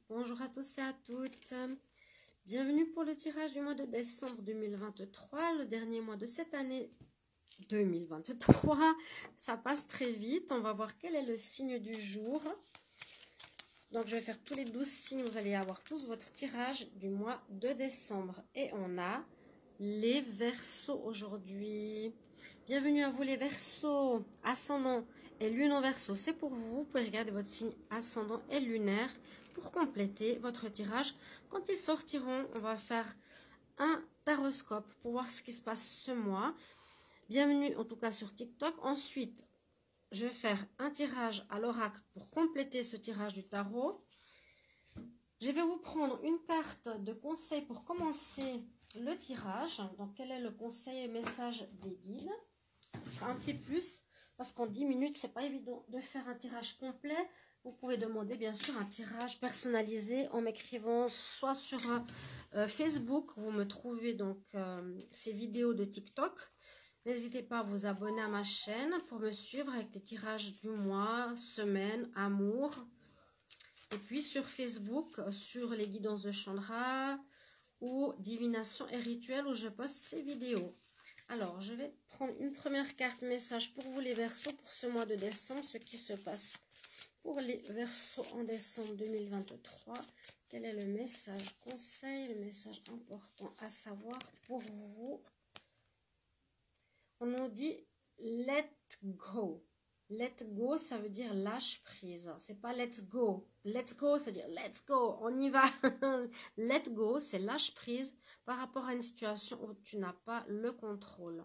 Bonjour à tous et à toutes. Bienvenue pour le tirage du mois de décembre 2023, le dernier mois de cette année 2023. Ça passe très vite. On va voir quel est le signe du jour. Donc, je vais faire tous les 12 signes. Vous allez avoir tous votre tirage du mois de décembre. Et on a les Verseaux aujourd'hui. Bienvenue à vous les Verseaux. Ascendant et lune en Verseau, c'est pour vous. Vous pouvez regarder votre signe ascendant et lunaire pour compléter votre tirage. Quand ils sortiront, on va faire un taroscope pour voir ce qui se passe ce mois. Bienvenue en tout cas sur TikTok. Ensuite, je vais faire un tirage à l'oracle pour compléter ce tirage du tarot. Je vais vous prendre une carte de conseil pour commencer le tirage. Donc, quel est le conseil et message des guides? Ce sera un petit plus parce qu'en 10 minutes, c'est pas évident de faire un tirage complet. Vous pouvez demander bien sûr un tirage personnalisé en m'écrivant soit sur Facebook. Vous me trouvez donc ces vidéos de TikTok. N'hésitez pas à vous abonner à ma chaîne pour me suivre avec les tirages du mois, semaine, amour. Et puis sur Facebook, sur les guidances de Chandra ou divination et rituel où je poste ces vidéos. Alors, je vais prendre une première carte message pour vous les Verseaux pour ce mois de décembre, ce qui se passe pour les Verseaux en décembre 2023. Quel est le message conseil, le message important à savoir pour vous? On nous dit let go. Let go, ça veut dire lâche prise. C'est pas let's go. Let's go, ça veut dire let's go, on y va. Let go, c'est lâche prise par rapport à une situation où tu n'as pas le contrôle.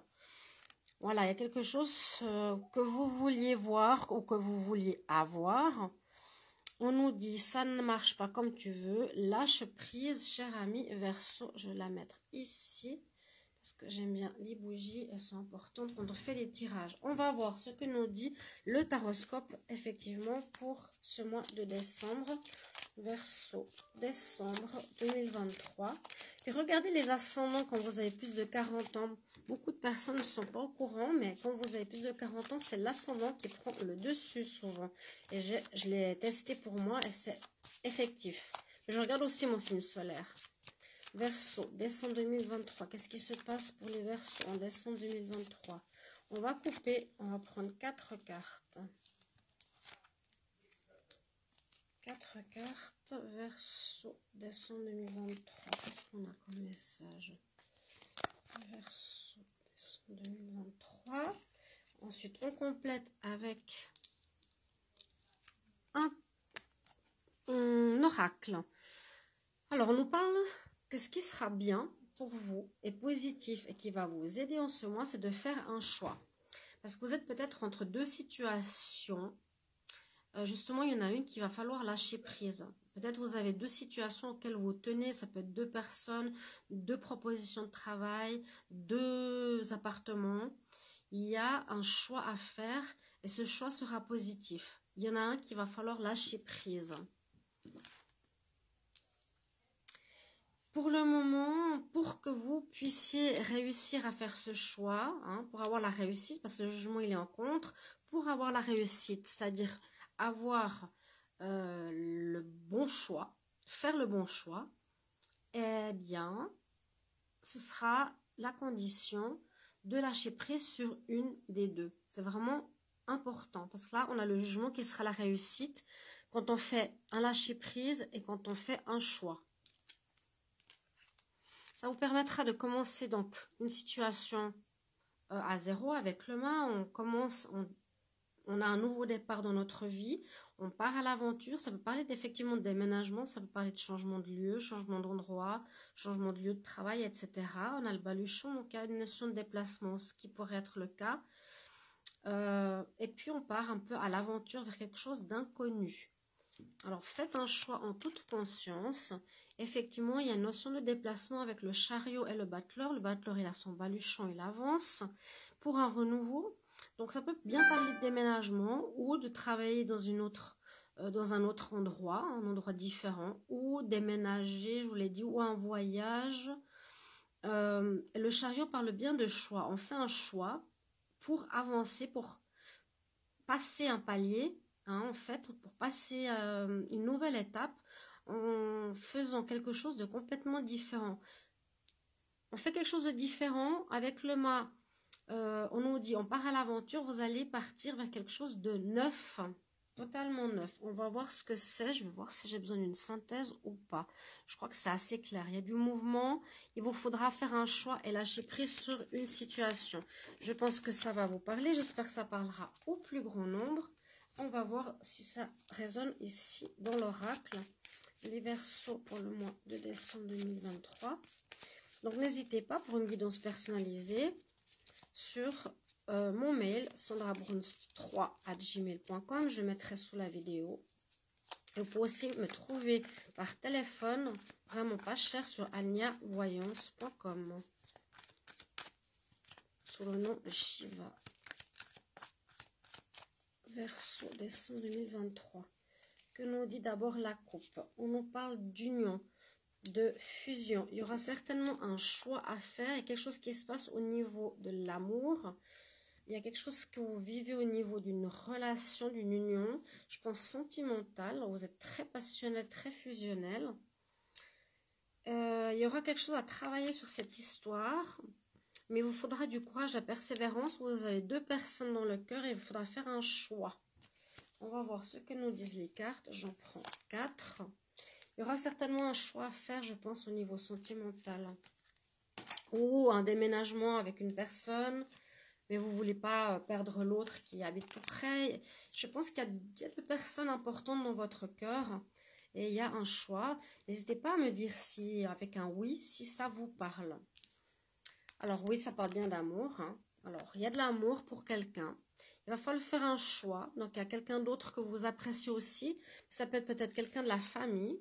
Voilà, il y a quelque chose que vous vouliez voir ou que vous vouliez avoir. On nous dit ça ne marche pas comme tu veux. Lâche prise, cher ami Verseau. Je vais la mettre ici. Parce que j'aime bien les bougies, elles sont importantes quand on fait les tirages. On va voir ce que nous dit le taroscope, effectivement, pour ce mois de décembre. Verseau, décembre 2023. Et regardez les ascendants quand vous avez plus de 40 ans. Beaucoup de personnes ne sont pas au courant, mais quand vous avez plus de 40 ans, c'est l'ascendant qui prend le dessus souvent. Et je l'ai testé pour moi et c'est effectif. Je regarde aussi mon signe solaire. Verseau, décembre 2023. Qu'est-ce qui se passe pour les Verseaux en décembre 2023? On va couper, on va prendre 4 cartes. 4 cartes, Verseau, décembre 2023. Qu'est-ce qu'on a comme message? Verseau, décembre 2023. Ensuite, on complète avec un oracle. Alors, on nous parle que ce qui sera bien pour vous et positif et qui va vous aider en ce mois, c'est de faire un choix. Parce que vous êtes peut-être entre deux situations. Justement, il y en a une qui va falloir lâcher prise. Peut-être vous avez deux situations auxquelles vous tenez. Ça peut être deux personnes, deux propositions de travail, deux appartements. Il y a un choix à faire et ce choix sera positif. Il y en a un qui va falloir lâcher prise. Pour le moment, pour que vous puissiez réussir à faire ce choix, pour avoir la réussite, parce que le jugement il est en contre, pour avoir la réussite, c'est-à-dire avoir le bon choix, faire le bon choix, eh bien, ce sera la condition de lâcher prise sur une des deux. C'est vraiment important, parce que là, on a le jugement qui sera la réussite quand on fait un lâcher prise et quand on fait un choix. Ça vous permettra de commencer donc une situation à zéro avec le main. On commence, on a un nouveau départ dans notre vie. On part à l'aventure. Ça peut parler d'effectivement de déménagement, ça peut parler de changement de lieu, changement d'endroit, changement de lieu de travail, etc. On a le baluchon, donc il y a une notion de déplacement, ce qui pourrait être le cas. Et puis on part un peu à l'aventure vers quelque chose d'inconnu. Alors, faites un choix en toute conscience. Effectivement, il y a une notion de déplacement avec le chariot et le battleur. Le battleur, il a son baluchon, il avance pour un renouveau. Donc, ça peut bien parler de déménagement ou de travailler dans un autre endroit, un endroit différent, ou déménager, je vous l'ai dit, ou un voyage. Le chariot parle bien de choix. On fait un choix pour avancer, pour passer un palier. En fait, pour passer une nouvelle étape, en faisant quelque chose de complètement différent. On fait quelque chose de différent avec le mât. On nous dit, on part à l'aventure, vous allez partir vers quelque chose de neuf, totalement neuf. On va voir ce que c'est, je vais voir si j'ai besoin d'une synthèse ou pas. Je crois que c'est assez clair, il y a du mouvement, il vous faudra faire un choix et lâcher prise sur une situation. Je pense que ça va vous parler, j'espère que ça parlera au plus grand nombre. On va voir si ça résonne ici dans l'oracle. Les Verseaux pour le mois de décembre 2023. Donc n'hésitez pas pour une guidance personnalisée sur mon mail sandrabruns3@gmail.com. Je mettrai sous la vidéo. Et vous pouvez aussi me trouver par téléphone, vraiment pas cher, sur alniavoyance.com sous le nom de Shiva. Verseau, décembre 2023. Que nous dit d'abord la coupe? On nous parle d'union, de fusion. Il y aura certainement un choix à faire et quelque chose qui se passe au niveau de l'amour. Il y a quelque chose que vous vivez au niveau d'une relation, d'une union, je pense sentimentale. Vous êtes très passionnel, très fusionnel. Il y aura quelque chose à travailler sur cette histoire, mais il vous faudra du courage, de la persévérance. Vous avez deux personnes dans le cœur et il vous faudra faire un choix. On va voir ce que nous disent les cartes. J'en prends 4. Il y aura certainement un choix à faire, je pense, au niveau sentimental. Ou un déménagement avec une personne, mais vous ne voulez pas perdre l'autre qui habite tout près. Je pense qu'il y a deux personnes importantes dans votre cœur et il y a un choix. N'hésitez pas à me dire si, avec un oui, si ça vous parle. Alors oui, ça parle bien d'amour. Hein. Alors, il y a de l'amour pour quelqu'un. Il va falloir faire un choix. Donc, il y a quelqu'un d'autre que vous appréciez aussi. Ça peut être peut-être quelqu'un de la famille.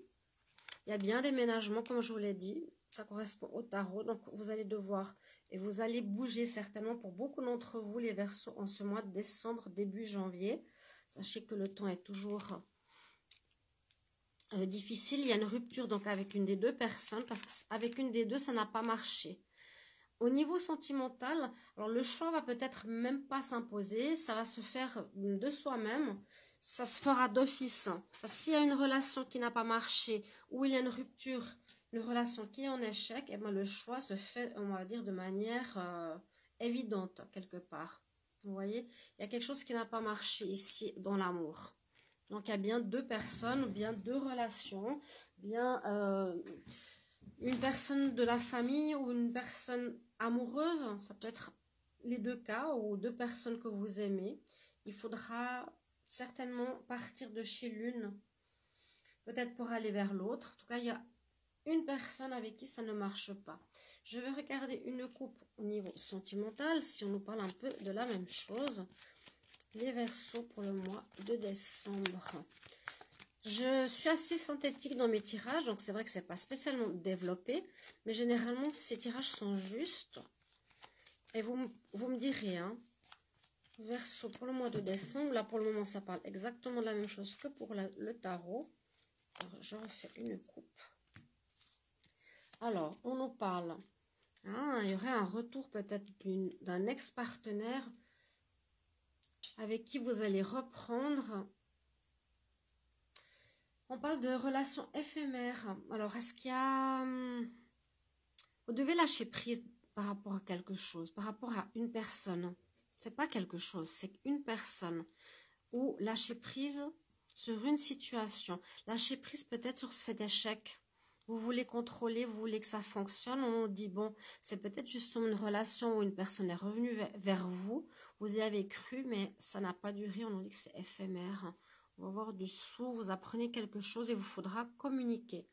Il y a bien des ménagements, comme je vous l'ai dit. Ça correspond au tarot. Donc, vous allez devoir et vous allez bouger certainement pour beaucoup d'entre vous, les Verseaux, en ce mois de décembre, début janvier. Sachez que le temps est toujours difficile. Il y a une rupture donc avec une des deux personnes parce qu'avec une des deux, ça n'a pas marché. Au niveau sentimental, alors le choix va peut-être même pas s'imposer, ça va se faire de soi-même, ça se fera d'office. S'il y a une relation qui n'a pas marché ou il y a une rupture, une relation qui est en échec, et ben le choix se fait, on va dire, de manière évidente quelque part. Vous voyez, il y a quelque chose qui n'a pas marché ici dans l'amour. Donc il y a bien deux personnes, bien deux relations, bien une personne de la famille ou une personne amoureuse, ça peut être les deux cas, ou deux personnes que vous aimez. Il faudra certainement partir de chez l'une, peut-être pour aller vers l'autre. En tout cas, il y a une personne avec qui ça ne marche pas. Je vais regarder une coupe au niveau sentimental, si on nous parle un peu de la même chose. Les Verseaux pour le mois de décembre. Je suis assez synthétique dans mes tirages, donc c'est vrai que c'est pas spécialement développé, mais généralement ces tirages sont justes. Et vous me direz, hein, Verseau pour le mois de décembre, là pour le moment ça parle exactement de la même chose que pour le tarot. Alors je refais une coupe. Alors on nous parle, hein, il y aurait un retour peut-être d'un ex-partenaire avec qui vous allez reprendre. On parle de relations éphémères. Alors, est-ce qu'il y a... Vous devez lâcher prise par rapport à quelque chose, par rapport à une personne. C'est pas quelque chose, c'est une personne. Ou lâcher prise sur une situation. Lâcher prise peut-être sur cet échec. Vous voulez contrôler, vous voulez que ça fonctionne. On dit, bon, c'est peut-être justement une relation où une personne est revenue vers vous. Vous y avez cru, mais ça n'a pas duré. On nous dit que c'est éphémère. On va voir dessous, vous apprenez quelque chose et vous faudra communiquer.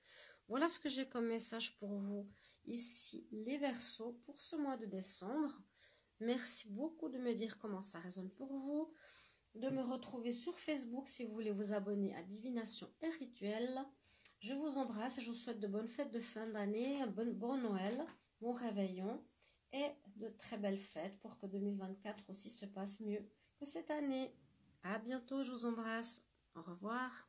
Voilà ce que j'ai comme message pour vous ici, les Verseaux, pour ce mois de décembre. Merci beaucoup de me dire comment ça résonne pour vous, de me retrouver sur Facebook si vous voulez vous abonner à Divination et Rituel. Je vous embrasse et je vous souhaite de bonnes fêtes de fin d'année, un bon Noël, bon réveillon et de très belles fêtes pour que 2024 aussi se passe mieux que cette année. À bientôt, je vous embrasse. Au revoir.